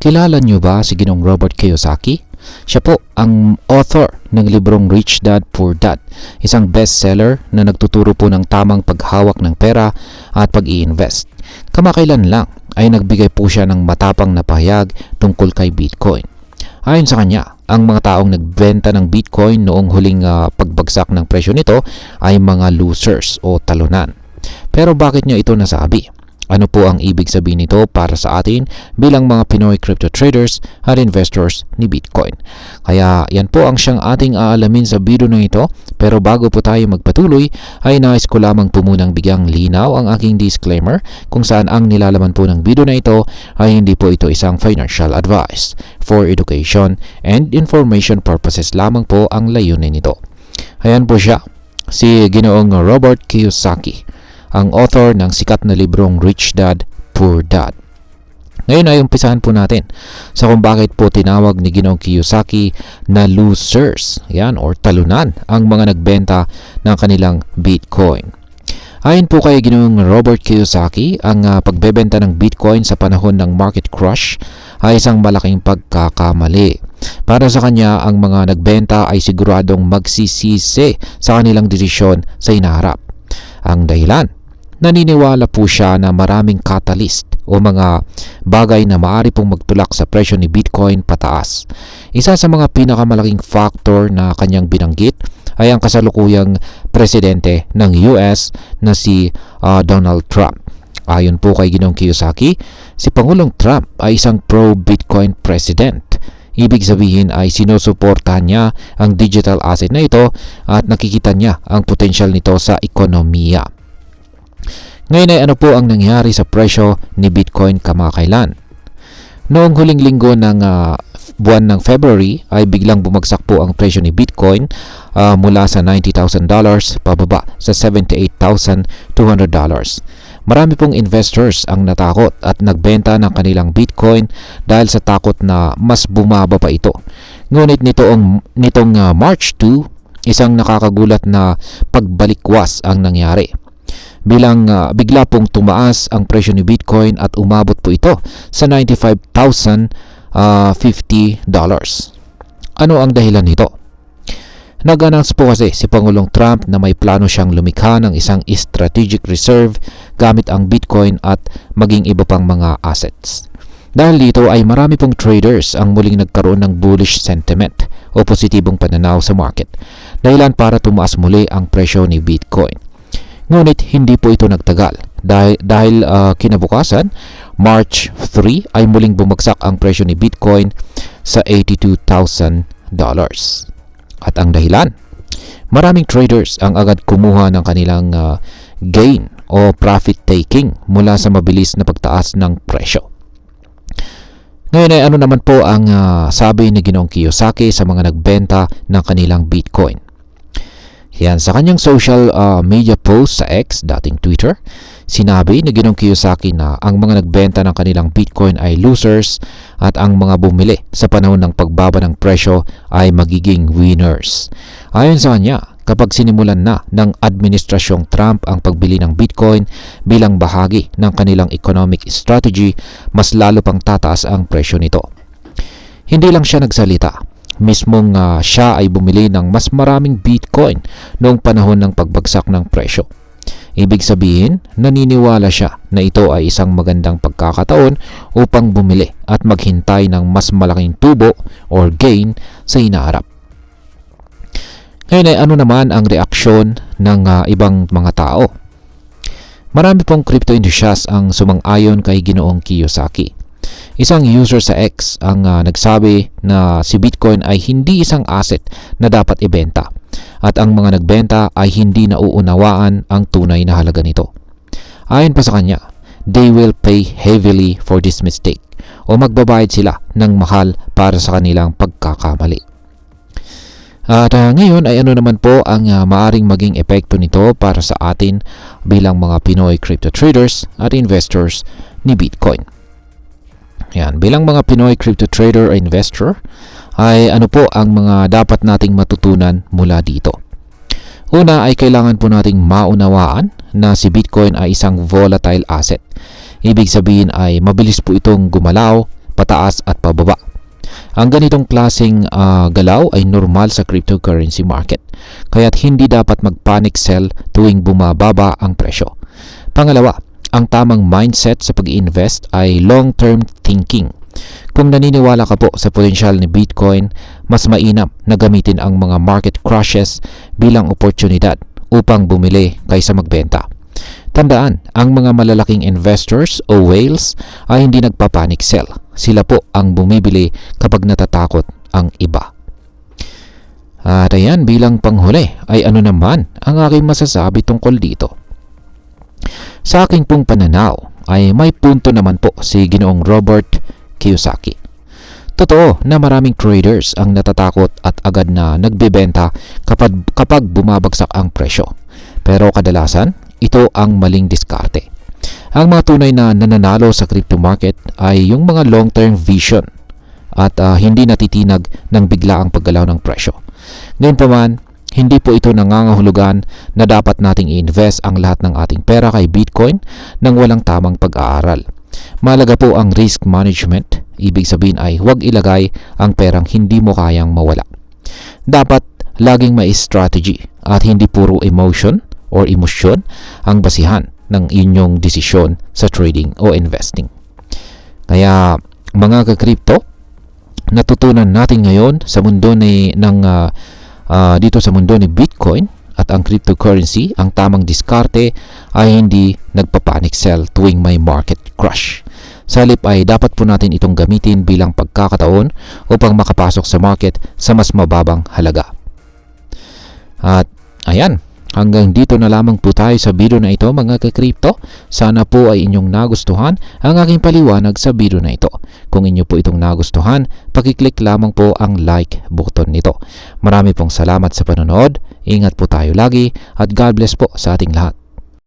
Kilala niyo ba si Ginoong Robert Kiyosaki? Siya po ang author ng librong Rich Dad Poor Dad, isang bestseller na nagtuturo po ng tamang paghawak ng pera at pag-i-invest. Kamakailan lang ay nagbigay po siya ng matapang na pahayag tungkol kay Bitcoin. Ayon sa kanya, ang mga taong nagbenta ng Bitcoin noong huling pagbagsak ng presyo nito ay mga losers o talunan. Pero bakit niya ito nasabi? Ano po ang ibig sabihin nito para sa atin bilang mga Pinoy crypto traders at investors ni Bitcoin? Kaya yan po ang siyang ating aalamin sa video na ito. Pero bago po tayo magpatuloy ay nais ko lamang po munang bigyang linaw ang aking disclaimer kung saan ang nilalaman po ng video na ito ay hindi po ito isang financial advice. For education and information purposes lamang po ang layunin nito. Ayan po siya, si Ginoong Robert Kiyosaki, ang author ng sikat na librong Rich Dad Poor Dad. Ngayon ay umpisahan po natin sa kung bakit po tinawag ni Ginoong Kiyosaki na losers, yan, or talunan ang mga nagbenta ng kanilang Bitcoin. Ayon po kay Ginoong Robert Kiyosaki, ang pagbebenta ng Bitcoin sa panahon ng market crash ay isang malaking pagkakamali. Para sa kanya, ang mga nagbenta ay siguradong magsisisi sa kanilang desisyon sa hinaharap. Ang dahilan, naniniwala po siya na maraming catalyst o mga bagay na maaari pong magtulak sa presyo ni Bitcoin pataas. Isa sa mga pinakamalaking factor na kanyang binanggit ay ang kasalukuyang presidente ng US na si Donald Trump. Ayon po kay Ginoong Kiyosaki, si Pangulong Trump ay isang pro-Bitcoin president. Ibig sabihin ay sinusuportahan niya ang digital asset na ito at nakikita niya ang potensyal nito sa ekonomiya. Ngayon ay ano po ang nangyari sa presyo ni Bitcoin kamakailan? Noong huling linggo ng buwan ng February ay biglang bumagsak po ang presyo ni Bitcoin mula sa $90,000 pababa sa $78,200. Marami pong investors ang natakot at nagbenta ng kanilang Bitcoin dahil sa takot na mas bumaba pa ito. Ngunit nitong March 2, isang nakakagulat na pagbalikwas ang nangyari. Bigla pong tumaas ang presyo ni Bitcoin at umabot po ito sa $95,050. Ano ang dahilan nito? Nag-announce po kasi si Pangulong Trump na may plano siyang lumikha ng isang strategic reserve gamit ang Bitcoin at maging iba pang mga assets. Dahil dito ay marami pong traders ang muling nagkaroon ng bullish sentiment o positibong pananaw sa market, dahilan para tumaas muli ang presyo ni Bitcoin. Ngunit hindi po ito nagtagal dahil kinabukasan, March 3 ay muling bumagsak ang presyo ni Bitcoin sa $82,000. At ang dahilan, maraming traders ang agad kumuha ng kanilang gain o profit taking mula sa mabilis na pagtaas ng presyo. Ngayon ay ano naman po ang sabi ni Ginoong Kiyosaki sa mga nagbenta ng kanilang Bitcoin? Yan, sa kanyang social media post sa X, dating Twitter, sinabi ni Ginoong Kiyosaki na ang mga nagbenta ng kanilang Bitcoin ay losers at ang mga bumili sa panahon ng pagbaba ng presyo ay magiging winners. Ayon sa kanya, kapag sinimulan na ng Administrasyong Trump ang pagbili ng Bitcoin bilang bahagi ng kanilang economic strategy, mas lalo pang tataas ang presyo nito. Hindi lang siya nagsalita. Mismong siya ay bumili ng mas maraming Bitcoin noong panahon ng pagbagsak ng presyo. Ibig sabihin, naniniwala siya na ito ay isang magandang pagkakataon upang bumili at maghintay ng mas malaking tubo or gain sa hinaharap. Ngayon ay ano naman ang reaksyon ng ibang mga tao? Marami pong crypto enthusiasts ang sumang-ayon kay Ginoong Kiyosaki. Isang user sa X ang nagsabi na si Bitcoin ay hindi isang asset na dapat ibenta at ang mga nagbenta ay hindi nauunawaan ang tunay na halaga nito. Ayon pa sa kanya, they will pay heavily for this mistake o magbabayad sila ng mahal para sa kanilang pagkakamali. At ngayon ay ano naman po ang maaring maging epekto nito para sa atin bilang mga Pinoy crypto traders at investors ni Bitcoin. Yan, bilang mga Pinoy crypto trader o investor, ay ano po ang mga dapat nating matutunan mula dito? Una ay kailangan po nating maunawaan na si Bitcoin ay isang volatile asset. Ibig sabihin ay mabilis po itong gumalaw pataas at pababa. Ang ganitong klaseng galaw ay normal sa cryptocurrency market, kaya't hindi dapat mag-panic sell tuwing bumababa ang presyo. Pangalawa, ang tamang mindset sa pag-invest ay long-term thinking. Kung naniniwala ka po sa potensyal ni Bitcoin, mas mainam na gamitin ang mga market crashes bilang oportunidad upang bumili kaysa magbenta. Tandaan, ang mga malalaking investors o whales ay hindi nagpa-panic sell. Sila po ang bumibili kapag natatakot ang iba. At ayan, bilang panghuli ay ano naman ang aking masasabi tungkol dito. Sa aking pong pananaw ay may punto naman po si Ginoong Robert Kiyosaki. Totoo na maraming traders ang natatakot at agad na nagbebenta kapag bumabagsak ang presyo. Pero kadalasan, ito ang maling diskarte. Ang mga tunay na nananalo sa crypto market ay yung mga long-term vision at hindi natitinag ng biglaang paggalaw ng presyo. Gayunpaman, hindi po ito nangangahulugan na dapat nating i-invest ang lahat ng ating pera kay Bitcoin nang walang tamang pag-aaral. Mahalaga po ang risk management. Ibig sabihin ay huwag ilagay ang perang hindi mo kayang mawala. Dapat laging may strategy at hindi puro emotion or emosyon ang basihan ng inyong desisyon sa trading o investing. Kaya mga ka-crypto, natutunan natin ngayon sa mundo dito sa mundo ni Bitcoin at ang cryptocurrency, ang tamang diskarte ay hindi nagpa-panic sell tuwing may market crash. Sa halip ay dapat po natin itong gamitin bilang pagkakataon upang makapasok sa market sa mas mababang halaga. At ayan, hanggang dito na lamang po tayo sa video na ito mga ka-crypto. Sana po ay inyong nagustuhan ang aking paliwanag sa video na ito. Kung inyo po itong nagustuhan, pakiclick lamang po ang like button nito. Marami pong salamat sa panonood. Ingat po tayo lagi at God bless po sa ating lahat.